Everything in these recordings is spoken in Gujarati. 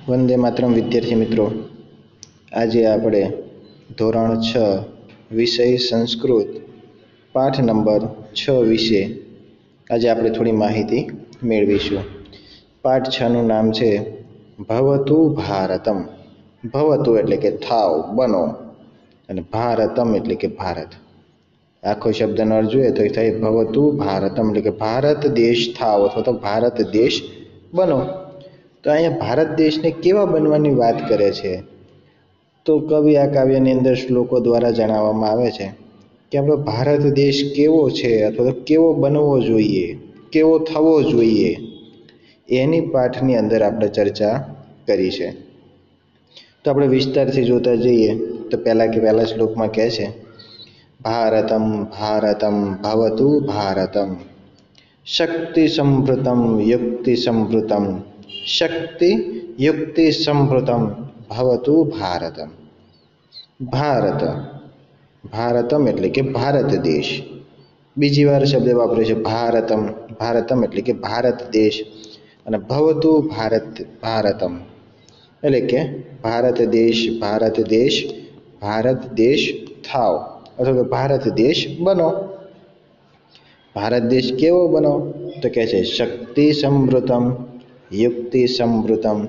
વંદે માતરમ વિદ્યાર્થી મિત્રો, આજે આપણે ધોરણ 6 વિષય સંસ્કૃત પાઠ નંબર 6 વિશે આજે આપણે થોડી માહિતી મેળવીશું. પાઠ 6 નું નામ છે ભવતુ ભારતમ. ભવતુ એટલે કે થાવ, બનો, અને ભારતમ એટલે કે ભારત. આખો શબ્દનો અર્થ જોઈએ તો થાય ભવતુ ભારતમ એટલે કે ભારત દેશ થાવ અથવા તો ભારત દેશ બનો. તો અહીંયા ભારત દેશને કેવા બનવાની વાત કરે છે, તો કવિ આ કાવ્યની અંદર શ્લોકો દ્વારા જણાવવામાં આવે છે કે આપણો ભારત દેશ કેવો છે અથવા તો કેવો બનવો જોઈએ, કેવો થવો જોઈએ, એની પાઠની અંદર આપણે ચર્ચા કરી છે. તો આપણે વિસ્તારથી જોતા જઈએ તો પહેલા શ્લોકમાં કહે છે ભારતમ ભારતમ ભવતુ ભારતમ શક્તિ સંભૃતમ યુક્તિ સંભૃતમ શક્તિ યુક્તિ સંભૃતમ ભવતુ ભારતમ. ભારત, ભારતમ એટલે કે ભારત દેશ. બીજી વાર શબ્દ વાપરે છે ભારતમ. ભારતમ એટલે કે ભારત દેશ, અને ભવતુ ભારતમ એટલે કે ભારત દેશ, ભારત દેશ, ભારત દેશ થાવ અથવા તો ભારત દેશ બનો. ભારત દેશ કેવો બનો તો કહે છે શક્તિ સંભૃતમ યુક્તિ સંભૃતમ.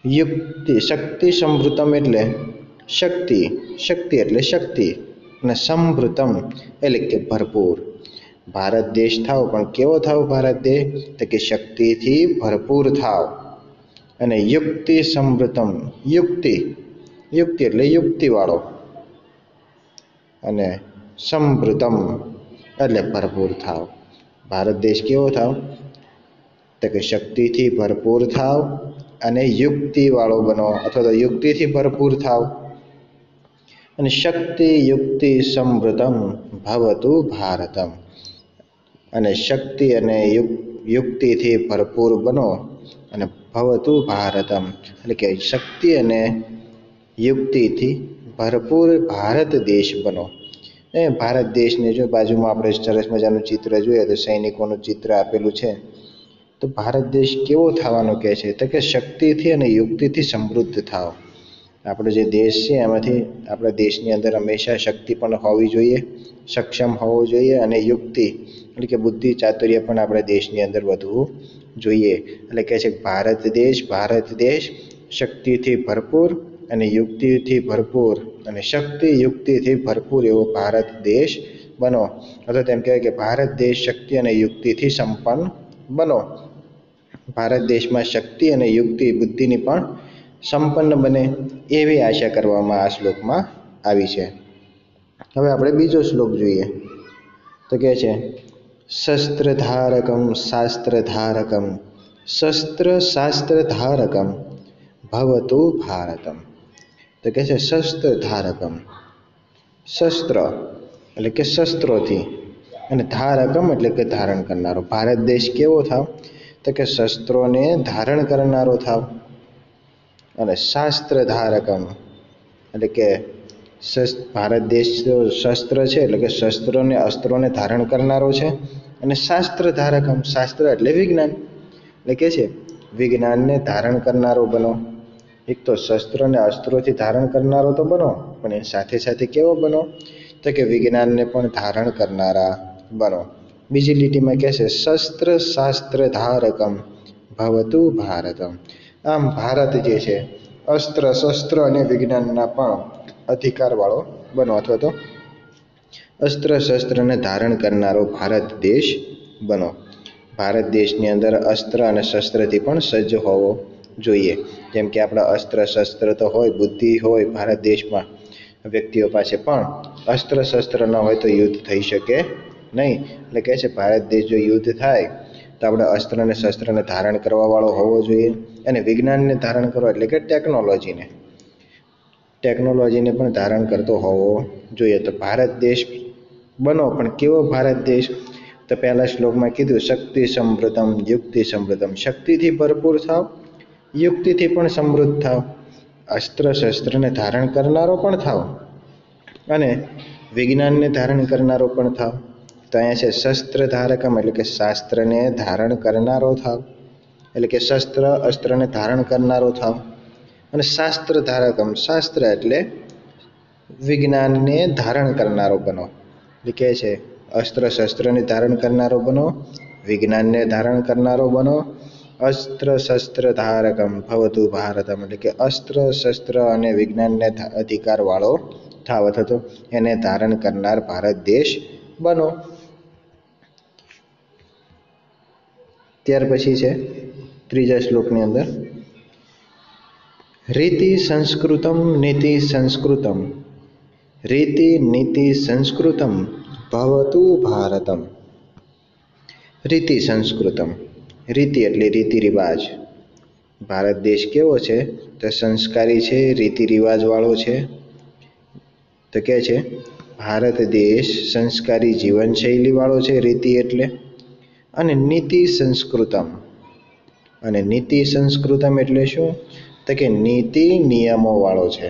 યુક્તિ, શક્તિ સંભૃતમ એટલે શક્તિ, શક્તિ એટલે શક્તિ, અને સંભૃતમ એટલે કે ભરપૂર. ભારત દેશ થાવ, પણ કેવો થાવ ભારત દેશ તો કે શક્તિથી ભરપૂર થાવ. અને યુક્તિ સંભૃતમ, યુક્તિ, યુક્તિ એટલે યુક્તિવાળો, અને સંભૃતમ એટલે ભરપૂર થાવ. ભારત દેશ કેવો થાવ તો કે શક્તિથી ભરપૂર થાવ અને યુક્તિવાળો બનો અથવા તો યુક્તિથી ભરપૂર થાવ. અને શક્તિ યુક્તિ સમૃદ્ધમ ભવતુ ભારતમ, અને શક્તિ અને યુક્તિથી ભરપૂર બનો અને ભવતુ ભારતમ એટલે કે શક્તિ અને યુક્તિથી ભરપૂર ભારત દેશ બનો. એ ભારત દેશને જો બાજુમાં આપણે સરસ મજાનું ચિત્ર જોઈએ તો સૈનિકોનું ચિત્ર આપેલું છે. તો ભારત દેશ કેવો થવાનો કહે છે તો કે શક્તિથી અને યુક્તિથી સમૃદ્ધ થાવ. આપણો જે દેશ છે એમાંથી આપણા દેશની અંદર હંમેશા શક્તિ પણ હોવી જોઈએ, સક્ષમ હોવું જોઈએ, અને યુક્તિ એટલે કે બુદ્ધિ ચાતુર્ય પણ આપણા દેશની અંદર વધવું જોઈએ. એટલે કહે છે ભારત દેશ શક્તિથી ભરપૂર અને યુક્તિથી ભરપૂર અને શક્તિ યુક્તિથી ભરપૂર એવો ભારત દેશ બનો. અથવા તેમ કહેવાય કે ભારત દેશ શક્તિ અને યુક્તિથી સંપન્ન બનો. ભારત દેશમાં શક્તિ અને યુક્તિ બુદ્ધિની પણ સંપન્ન બને એવી આશા કરવામાં આ શ્લોકમાં આવી છે. હવે આપણે બીજો શ્લોક જોઈએ તો કહે છે શસ્ત્રધારકમ શાસ્ત્રધારકમ શસ્ત્ર શાસ્ત્રધારકમ ભવતુ ભારતમ. તો કહે છે શસ્ત્રધારકમ, શસ્ત્ર એટલે કે શસ્ત્રોથી, અને ધારકમ એટલે કે ધારણ કરનારો. ભારત દેશ કેવો થાવ તો કે શસ્ત્રોને ધારણ કરનારો થાવ. અને શાસ્ત્ર ધારકમ એટલે કે ભારત દેશ શસ્ત્ર છે એટલે કે શસ્ત્રોને અસ્ત્રોને ધારણ કરનારો છે. અને શાસ્ત્ર ધારકમ, શાસ્ત્ર એટલે વિજ્ઞાન, એટલે કે છે વિજ્ઞાનને ધારણ કરનારો બનો. એક તો શસ્ત્ર અને અસ્ત્રોથી ધારણ કરનારો તો બનો, પણ એ સાથે સાથે કેવો બનો તો કે વિજ્ઞાનને પણ ધારણ કરનારા બનો. બીજી લીટીમાં કહે છે શસ્ત્ર શાસ્ત્ર ધારકમ ભવતુ ભારતમ. આમ ભારત જે છે અસ્ત્ર શસ્ત્ર અને વિજ્ઞાનના પણ અધિકારવાળો બનો અથવા તો અસ્ત્ર શસ્ત્રને ધારણ કરનારો ભારત દેશ બનો. ભારત દેશની અંદર અસ્ત્ર અને શસ્ત્રથી પણ સજ્જ હોવો જોઈએ. જેમ કે આપણા અસ્ત્ર શસ્ત્ર તો હોય, બુદ્ધિ હોય ભારત દેશમાં વ્યક્તિઓ પાસે, પણ અસ્ત્ર શસ્ત્ર ન હોય તો યુદ્ધ થઈ શકે નહીં. એટલે કહે છે ભારત દેશ જો યુદ્ધ થાય તો આપણે અસ્ત્ર અને શસ્ત્રને ધારણ કરવાવાળો હોવો જોઈએ. અને વિજ્ઞાનને ધારણ કરવા એટલે કે ટેકનોલોજીને પણ ધારણ કરતો હોવો જોઈએ. તો ભારત દેશ બનો, પણ કેવો ભારત દેશ તો પહેલા શ્લોકમાં કીધું શક્તિ સમૃદ્ધમ યુક્તિ સમૃદ્ધમ. શક્તિથી ભરપૂર થાવ, યુક્તિથી પણ સમૃદ્ધ થાવ, અસ્ત્ર શસ્ત્રને ધારણ કરનારો પણ થાવ, અને વિજ્ઞાનને ધારણ કરનારો પણ થાવ. તો અહીંયા છે શસ્ત્ર ધારકમ એટલે કે શાસ્ત્રને ધારણ કરનારો થાવ, એટલે કે શસ્ત્ર અસ્ત્રને ધારણ કરનારો થાવ. અને શાસ્ત્ર ધારકમ, શાસ્ત્ર એટલે વિજ્ઞાનને ધારણ કરનારો બનો. એટલે કે છે અસ્ત્ર શસ્ત્રને ધારણ કરનારો બનો, વિજ્ઞાનને ધારણ કરનારો બનો. અસ્ત્ર શસ્ત્ર ધારકમ ભવતુ ભારતમ, એટલે કે અસ્ત્ર શસ્ત્ર અને વિજ્ઞાનને અધિકાર વાળો થાવ અથવા તો એને ધારણ કરનાર ભારત દેશ બનો. ત્યાર પછી છે ત્રીજા શ્લોકની અંદર રીતિ સંસ્કૃતમ નીતિ સંસ્કૃતમ, રીતિ નીતિ સંસ્કૃતમ ભવતુ ભારતમ. રીતિ સંસ્કૃતમ, રીતિ એટલે રીતિ રિવાજ. ભારત દેશ કેવો છે તો સંસ્કારી છે, રીતિ રિવાજ વાળો છે. તો કે છે ભારત દેશ સંસ્કારી જીવનશૈલી વાળો છે, રીતિ એટલે. અને નીતિ સંસ્કૃતમ, અને નીતિ સંસ્કૃતમ એટલે શું તો કે નીતિ નિયમો વાળો છે.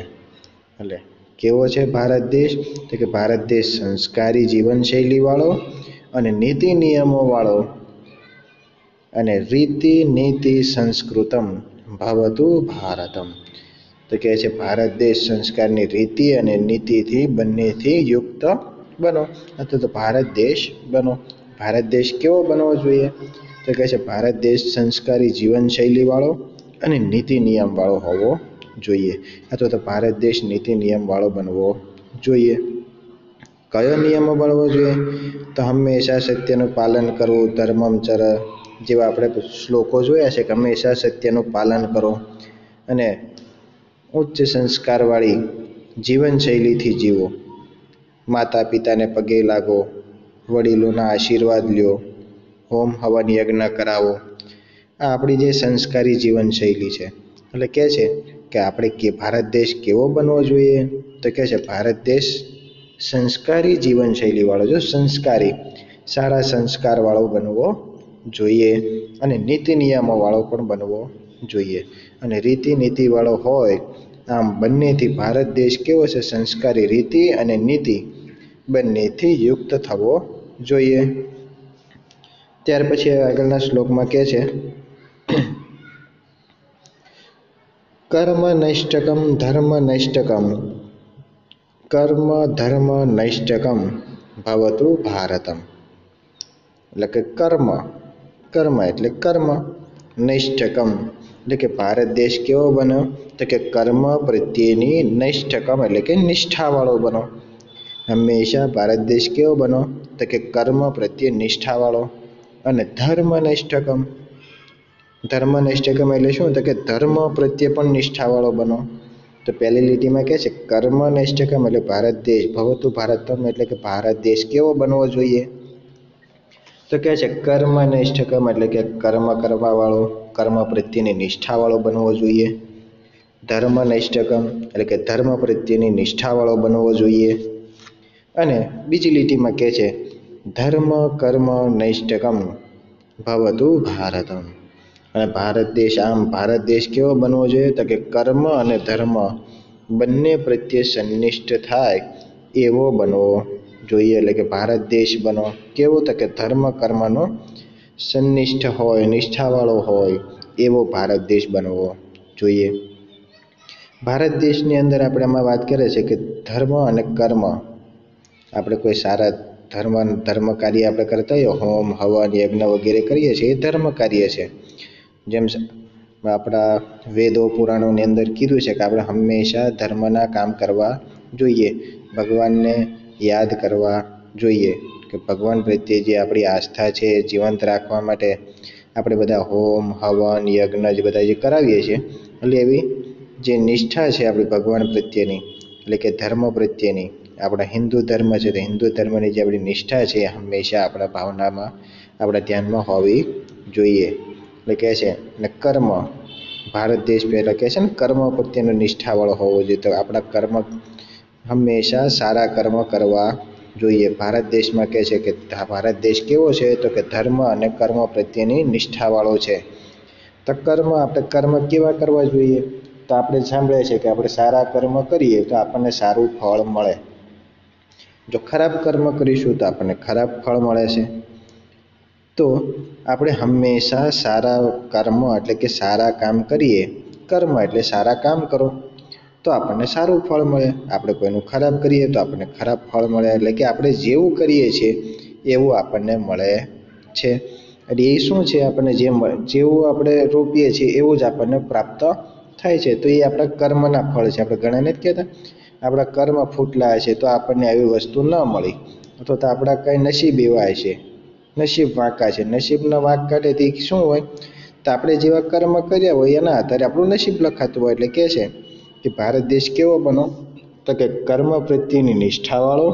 એટલે કેવો છે ભારત દેશ તો કે ભારત દેશ સંસ્કારી જીવનશૈલી વાળો અને નીતિ નિયમો વાળો. અને રીતિ નીતિ સંસ્કૃતમ ભવતુ ભારતમ, તો કહે છે ભારત દેશ સંસ્કારની રીતિ અને નીતિથી બંનેથી યુક્ત બનો અથવા તો ભારત દેશ બનો. ભારત દેશ કેવો બનવો જોઈએ તો કહે છે ભારત દેશ સંસ્કારી જીવનશૈલી વાળો અને નીતિ નિયમ વાળો હોવો જોઈએ અથવા તો ભારત દેશ નીતિ નિયમ વાળો બનવો જોઈએ. કયો નિયમો બનવો જોઈએ તો હંમેશા સત્યનું પાલન કરવું, ધર્મમ ચર, જેવા આપણે શ્લોકો જોયા છે કે હંમેશા સત્યનું પાલન કરો અને ઉચ્ચ સંસ્કારવાળી જીવનશૈલીથી જીવો. માતા પિતાને પગે લાગો, વડીલોના આશીર્વાદ લ્યો, હોમ હવન યજ્ઞ કરાવો. આ આપણી જે સંસ્કારી જીવનશૈલી છે. એટલે કહે છે કે આપણે ભારત દેશ કેવો બનવો જોઈએ તો કહે છે ભારત દેશ સંસ્કારી જીવનશૈલી વાળો, જો સંસ્કારી સારા સંસ્કાર વાળો બનવો જોઈએ અને નીતિ નિયમો વાળો પણ બનવો જોઈએ. અને રીતિ નીતિ વાળો હોય, આમ બંનેથી ભારત દેશ કેવો છે સંસ્કારી, રીતિ અને નીતિ બંનેથી યુક્ત થવો જોઈએ. ત્યાર પછી આગળના શ્લોકમાં કહે છે કર્મ નૈષ્ઠકમ ધર્મ નૈષ્ઠકમ, કર્મ ધર્મ નૈષ્ઠકમ ભવતુ ભારતમ. એટલે કે કર્મ, કર્મ એટલે કર્મ, નૈષ્ઠકમ એટલે કે ભારત દેશ કેવો બનો તો કે કર્મ પ્રત્યેની નૈષ્ઠકમ એટલે કે નિષ્ઠાવાળો બનો. હંમેશા ભારત દેશ કેવો બનો તો કે કર્મ પ્રત્યે નિષ્ઠાવાળો. અને ધર્મ નૈષ્ઠકમ, ધર્મ નૈષ્ઠકમ એટલે શું તો કે ધર્મ પ્રત્યે પણ નિષ્ઠાવાળો બનો. તો પહેલી લીટીમાં કહે છે કર્મ નૈષ્ઠકમ એટલે ભારત દેશ, ભવતુ ભારતમ એટલે કે ભારત દેશ કેવો બનવો જોઈએ તો કહે છે કર્મ નૈષ્ઠકમ એટલે કે કર્મ કરવાવાળો, કર્મ પ્રત્યેની નિષ્ઠાવાળો બનવો જોઈએ. ધર્મ નૈષ્ઠકમ એટલે કે ધર્મ પ્રત્યેની નિષ્ઠાવાળો બનવો જોઈએ. અને બીજી લીટીમાં કહે છે ધર્મ કર્મ નૈષ્ઠકમ ભવતુ ભારતમ. અને ભારત દેશ, આમ ભારત દેશ કેવો બનવો જોઈએ તો કે કર્મ અને ધર્મ બંને પ્રત્યે સંનિષ્ઠ થાય એવો બનવો જોઈએ. એટલે કે ભારત દેશ બનો કેવો તો કે ધર્મ કર્મનો સંનિષ્ઠ હોય, નિષ્ઠાવાળો હોય એવો ભારત દેશ બનવો જોઈએ. ભારત દેશની અંદર આપણે આમાં વાત કરીએ છીએ કે ધર્મ અને કર્મ, આપણે કોઈ સારા ધર્મ કાર્ય આપણે કરતા હોઈએ, હોમ હવન યજ્ઞ વગેરે કરીએ છીએ, એ ધર્મ કાર્ય છે. જેમ આપણા વેદો પુરાણોની અંદર કીધું છે કે આપણે હંમેશા ધર્મના કામ કરવા જોઈએ, ભગવાનને યાદ કરવા જોઈએ. કે ભગવાન પ્રત્યે જે આપણી આસ્થા છે એ જીવંત રાખવા માટે આપણે બધા હોમ હવન યજ્ઞ જે બધા જે કરાવીએ છીએ, એટલે એવી જે નિષ્ઠા છે આપણી ભગવાન પ્રત્યેની એટલે કે ધર્મ પ્રત્યેની, આપણા હિન્દુ ધર્મ છે તો હિન્દુ ધર્મની જે આપણી નિષ્ઠા છે એ હંમેશા આપણા ભાવનામાં, આપણા ધ્યાનમાં હોવી જોઈએ. એટલે કહે છે અને કર્મ, ભારત દેશ પહેલાં કહે છે ને કર્મ પ્રત્યેનો નિષ્ઠાવાળો હોવો જોઈએ. તો આપણા કર્મ હંમેશા સારા કર્મ કરવા જોઈએ. ભારત દેશમાં કહે છે કે ભારત દેશ કેવો છે તો કે ધર્મ અને કર્મ પ્રત્યેની નિષ્ઠાવાળો છે. તો કર્મ, આપણે કર્મ કેવા કરવા જોઈએ તો આપણે સાંભળીએ છીએ કે આપણે સારા કર્મ કરીએ તો આપણને સારું ફળ મળે, જો ખરાબ કર્મ કરીશું તો આપણને ખરાબ ફળ મળે છે. તો આપણે હંમેશા સારા કર્મ એટલે કે સારા કામ કરીએ, કર્મ એટલે સારા કામ કરો તો આપણને સારું ફળ મળે, આપણે કોઈનું ખરાબ કરીએ તો આપણને ખરાબ ફળ મળે, એટલે કે આપણે જેવું કરીએ છીએ એવું આપણને મળે છે. એટલે એ શું છે, આપણને જેવું આપણે રોપીએ છીએ એવું જ આપણને પ્રાપ્ત થાય છે. તો એ આપણા કર્મના ફળ છે. આપણે ઘણા નથી કહેતા આપણા કર્મ ફૂટલા છે તો આપણને આવી વસ્તુ ન મળી, અથવા તો આપણા કંઈ નસીબ એવા છે, નસીબ વાંકા છે, નસીબના વાંક કાઢેથી શું હોય તો આપણે જેવા કર્મ કર્યા હોય એના આધારે આપણું નસીબ લખાતું હોય. એટલે કહે છે કે ભારત દેશ કેવો બનો, તો કે કર્મ પ્રત્યેની નિષ્ઠાવાળો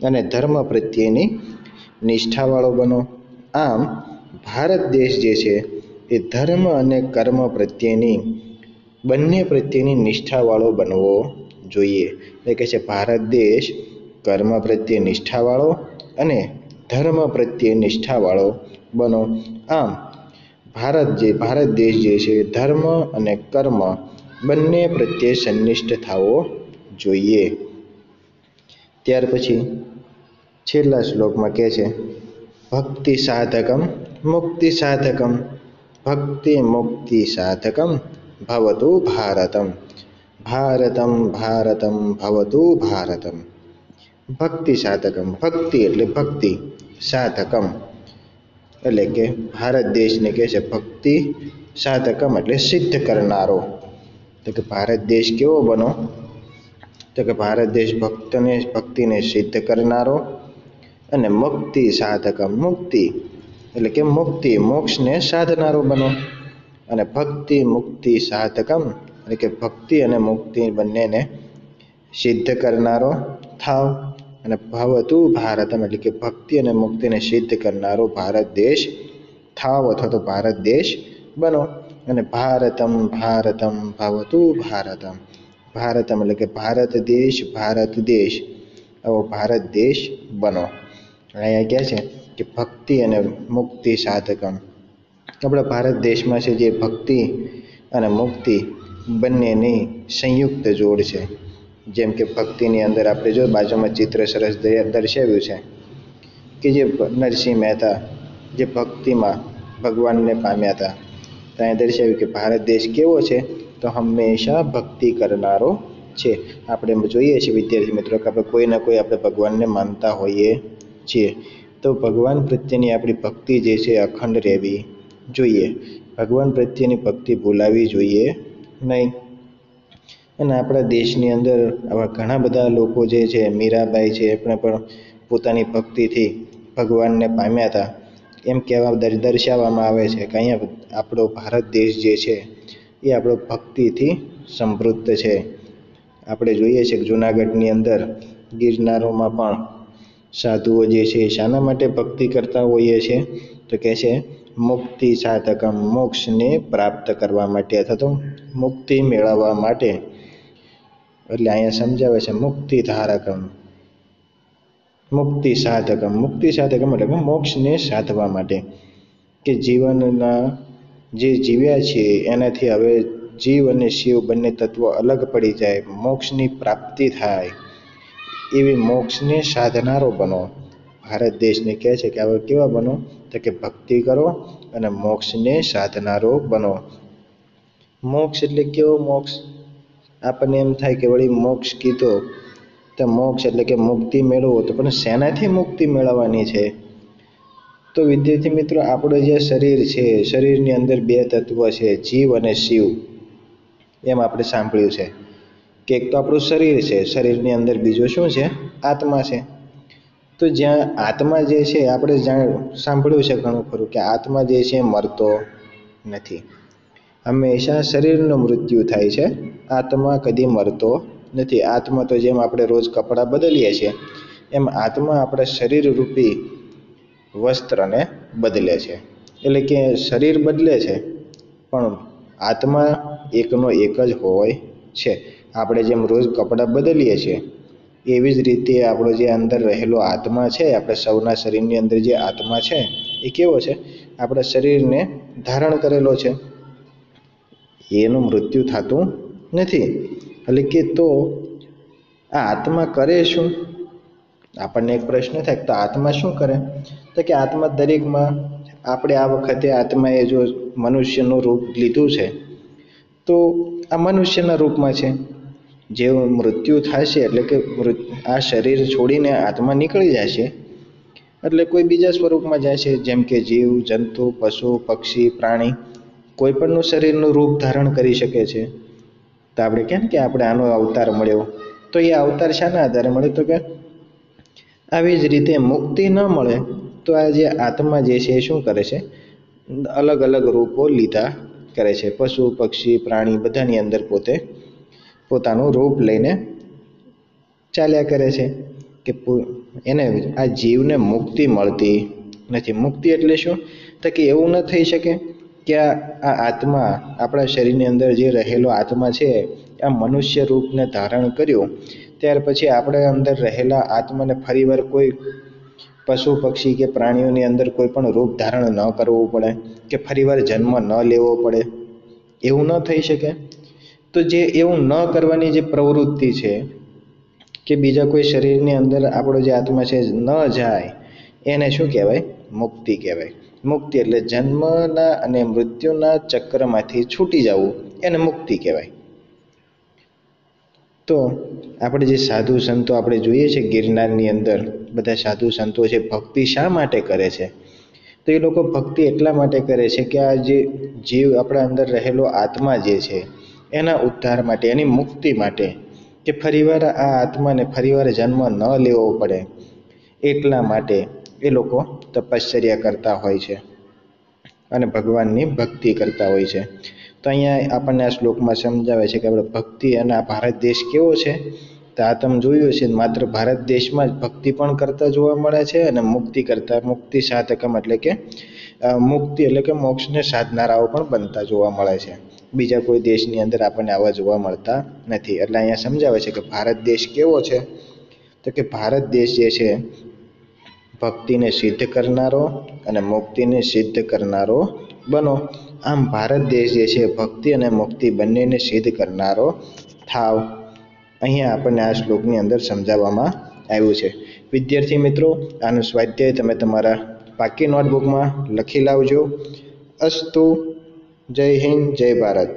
અને ધર્મ પ્રત્યેની નિષ્ઠાવાળો બનો. આમ ભારત દેશ જે છે એ ધર્મ અને કર્મ પ્રત્યેની બંને પ્રત્યેની નિષ્ઠાવાળો બનવો જોઈએ. એટલે કે છે ભારત દેશ કર્મ પ્રત્યે નિષ્ઠાવાળો અને ધર્મ પ્રત્યે નિષ્ઠાવાળો બનો. આમ ભારત દેશ જે છે ધર્મ અને કર્મ બંને પ્રત્યે સંનિષ્ઠ થવો જોઈએ. ત્યાર પછી છેલ્લા શ્લોકમાં કહે છે ભક્તિ સાધકમ મુક્તિ સાધકમ ભક્તિ મુક્તિ સાધકમ ભવતુ ભારતમ ભારતમ ભારતમ ભવતુ ભારતમ. ભક્તિ સાધકમ, ભક્તિ એટલે ભક્તિ, સાધકમ એટલે કે ભારત દેશને કહે છે ભક્તિ સાધકમ એટલે સિદ્ધ કરનારો. તો કે ભારત દેશ કેવો બનો, તો કે ભારત દેશ ભક્તિને સિદ્ધ કરનારો અને મુક્તિ સાધકમ, મુક્તિ એટલે કે મુક્તિ મોક્ષને સાધનારો બનો, અને ભક્તિ મુક્તિ સાધકમ એટલે કે ભક્તિ અને મુક્તિ બંનેને સિદ્ધ કરનારો થાવ. અને ભવતુ ભારતમ એટલે કે ભક્તિ અને મુક્તિને સિદ્ધ કરનારો ભારત દેશ થાવ અથવા તો ભારત દેશ બનો. અને ભારતમ ભારતમ ભવતુ ભારતમ, ભારતમ એટલે કે ભારત દેશ આવો ભારત દેશ બનો. અહીંયા કહે છે કે ભક્તિ અને મુક્તિ સાધકમ, આપણા ભારત દેશમાં છે જે ભક્તિ અને મુક્તિ બંનેની સંયુક્ત જોડ છે. જેમ કે ભક્તિની અંદર આપણે જો બાજુમાં ચિત્ર સરસ દર્શાવ્યું છે કે જે નરસિંહ મહેતા જે ભક્તિમાં ભગવાનને પામ્યા હતા, ત્યાં દર્શાવ્યું કે ભારત દેશ કેવો છે તો હંમેશા ભક્તિ કરનારો છે. આપણે જોઈએ છીએ વિદ્યાર્થી મિત્રો કે આપણે કોઈને કોઈ આપણે ભગવાનને માનતા હોઈએ છીએ તો ભગવાન પ્રત્યેની આપણી ભક્તિ જે છે અખંડ રહેવી જોઈએ. ભગવાન પ્રત્યેની ભક્તિ ભૂલાવી જોઈએ નહીં. અને આપણા દેશની અંદર આવા ઘણા બધા લોકો જે છે, મીરાબાઈ છે એમણે પણ પોતાની ભક્તિથી ભગવાનને પામ્યા હતા. એમ કહેવા દર્શાવવામાં આવે છે કે અહીંયા આપણો ભારત દેશ જે છે એ આપણો ભક્તિથી સમૃદ્ધ છે. આપણે જોઈએ છીએ કે જૂનાગઢની અંદર ગિરનારોમાં પણ સાધુઓ જે છે શાના માટે ભક્તિ કરતા હોઈએ છે તો કહે છે મુક્તિ સાધકમ, મોક્ષને પ્રાપ્ત કરવા માટે અથવા તો મુક્તિ મેળવવા માટે. એટલે અહીંયા સમજાવે છે મુક્તિ ધારકમ, મુક્તિ સાધકમ, મુક્તિ સાધકમ એટલે કે મોક્ષને સાધવા માટે, કે જીવનના જે જીવ્યા છે એનાથી હવે જીવ અને શિવ બંને તત્વો અલગ પડી જાય, મોક્ષની પ્રાપ્તિ થાય એવી મોક્ષને સાધનારો બનો. ભારત દેશને કહે છે કે હવે કેવા બનો તો કે ભક્તિ કરો અને મોક્ષને સાધનારો બનો. મોક્ષ એટલે કેવો મોક્ષ, આપણને એમ થાય કે વળી મોક્ષ કીધો તો મોક્ષ એટલે કે મુક્તિ મેળવો, તો પણ શેનાથી મુક્તિ મેળવવાની છે. તો વિદ્યાર્થી મિત્રો આપણું જે શરીર છે, શરીરની અંદર બે તત્વ છે જીવ અને શિવ. એમ આપણે સાંભળ્યું છે કે એક તો આપણું શરીર છે, શરીરની અંદર બીજું શું છે આત્મા છે. તો જ્યાં આત્મા જે છે આપણે સાંભળ્યું છે ઘણું ખરું કે આત્મા જે છે મરતો નથી, હંમેશા શરીરનું મૃત્યુ થાય છે, આત્મા કદી મરતો નથી. આત્મા તો જેમ આપણે રોજ કપડાં બદલીએ છીએ એમ આત્મા આપણા શરીર રૂપી વસ્ત્રને બદલે છે. એટલે કે શરીર બદલે છે પણ આત્મા એકનો એક જ હોય છે. આપણે જેમ રોજ કપડાં બદલીએ છીએ એવી જ રીતે આપણો જે અંદર રહેલો આત્મા છે, આપણે સૌના શરીરની અંદર જે આત્મા છે એ કેવો છે, આપણા શરીરને ધારણ કરેલો છે, એનું મૃત્યુ થતું નથી. એટલે કે તો આ આત્મા કરે શું, આપણને એક પ્રશ્ન થાય તો આત્મા શું કરે, તો તો કે આત્મા દરેકમાં આપણે આ વખતે આત્માએ જો મનુષ્યનું રૂપ લીધું છે તો આ મનુષ્યના રૂપમાં છે. જેવું મૃત્યુ થશે એટલે કે આ શરીર છોડીને આત્મા નીકળી જશે એટલે કોઈ બીજા સ્વરૂપમાં જાય છે. જેમ કે જીવ જંતુ પશુ પક્ષી પ્રાણી કોઈ પણનું શરીરનું રૂપ ધારણ કરી શકે છે. તો આપણે કેમ કે આપણે આનો અવતાર મળ્યો, તો એ અવતાર શાના આધારે મળે, તો કે આવી જ રીતે મુક્તિ ન મળે તો આ જે આત્મા જે છે એ શું કરે છે, અલગ અલગ રૂપો લીધા કરે છે. પશુ પક્ષી પ્રાણી બધાની અંદર પોતે પોતાનું રૂપ લઈને ચાલ્યા કરે છે. કે એને આ જીવને મુક્તિ મળતી નથી. મુક્તિ એટલે શું, તો કે એવું ન થઈ શકે કે આ આત્મા આપણા શરીરની અંદર જે રહેલો આત્મા છે આ મનુષ્ય રૂપને ધારણ કર્યું ત્યાર પછી આપણે અંદર રહેલા આત્માને ફરીવાર કોઈ પશુ પક્ષી કે પ્રાણીઓની અંદર કોઈ પણ રૂપ ધારણ ન કરવું પડે કે ફરીવાર જન્મ ન લેવો પડે, એવું ન થઈ શકે. તો જે એવું ન કરવાની જે પ્રવૃત્તિ છે કે બીજા કોઈ શરીરની અંદર આપણો જે આત્મા છે ન જાય એને શું કહેવાય, મુક્તિ કહેવાય. મુક્તિ એટલે જન્મના અને મૃત્યુના ચક્રમાંથી છૂટી જવું, એને મુક્તિ કહેવાય. તો આપણે જે સાધુ સંતો આપણે જોઈએ છે ગિરનારની અંદર બધા સાધુ સંતો છે, ભક્તિ શા માટે કરે છે, તો એ લોકો ભક્તિ એટલા માટે કરે છે કે આ જે જીવ આપણા અંદર રહેલો આત્મા જે છે એના ઉદ્ધાર માટે, એની મુક્તિ માટે, કે ફરીવાર આ આત્માને ફરીવાર જન્મ ન લેવો પડે એટલા માટે એ લોકો તપશ્ચર્યા કરતા હોય છે અને ભગવાનની ભક્તિ કરતા હોય છે. તો અહીંયા આપણને આ શ્લોકમાં સમજાવે છે કે આપણે ભક્તિ, અને આ ભારત દેશ કેવો છે, તો આ તમે જોયું છે માત્ર ભારત દેશમાં જ ભક્તિ પણ કરતા જોવા મળે છે અને મુક્તિ કરતા, મુક્તિ સાધકમ એટલે કે મુક્તિ એટલે કે મોક્ષને સાધનારાઓ પણ બનતા જોવા મળે છે. બીજા કોઈ દેશની અંદર આપણને આવા જોવા મળતા નથી. એટલે અહીંયા સમજાવે છે કે ભારત દેશ કેવો છે, તો કે ભારત દેશ જે છે ભક્તિને સિદ્ધ કરનારો અને મુક્તિને સિદ્ધ કરનારો બનો. આમ ભારત દેશ જે છે ભક્તિ અને મુક્તિ બંનેને સિદ્ધ કરનારો થાવ. અહીંયા આપણને આ શ્લોકની અંદર સમજાવવામાં આવ્યું છે. વિદ્યાર્થી મિત્રો, આનું સ્વાધ્યાય તમે તમારા પાકી નોટબુકમાં લખી લાવજો. અસ્તુ. જય હિન્દ, જય ભારત.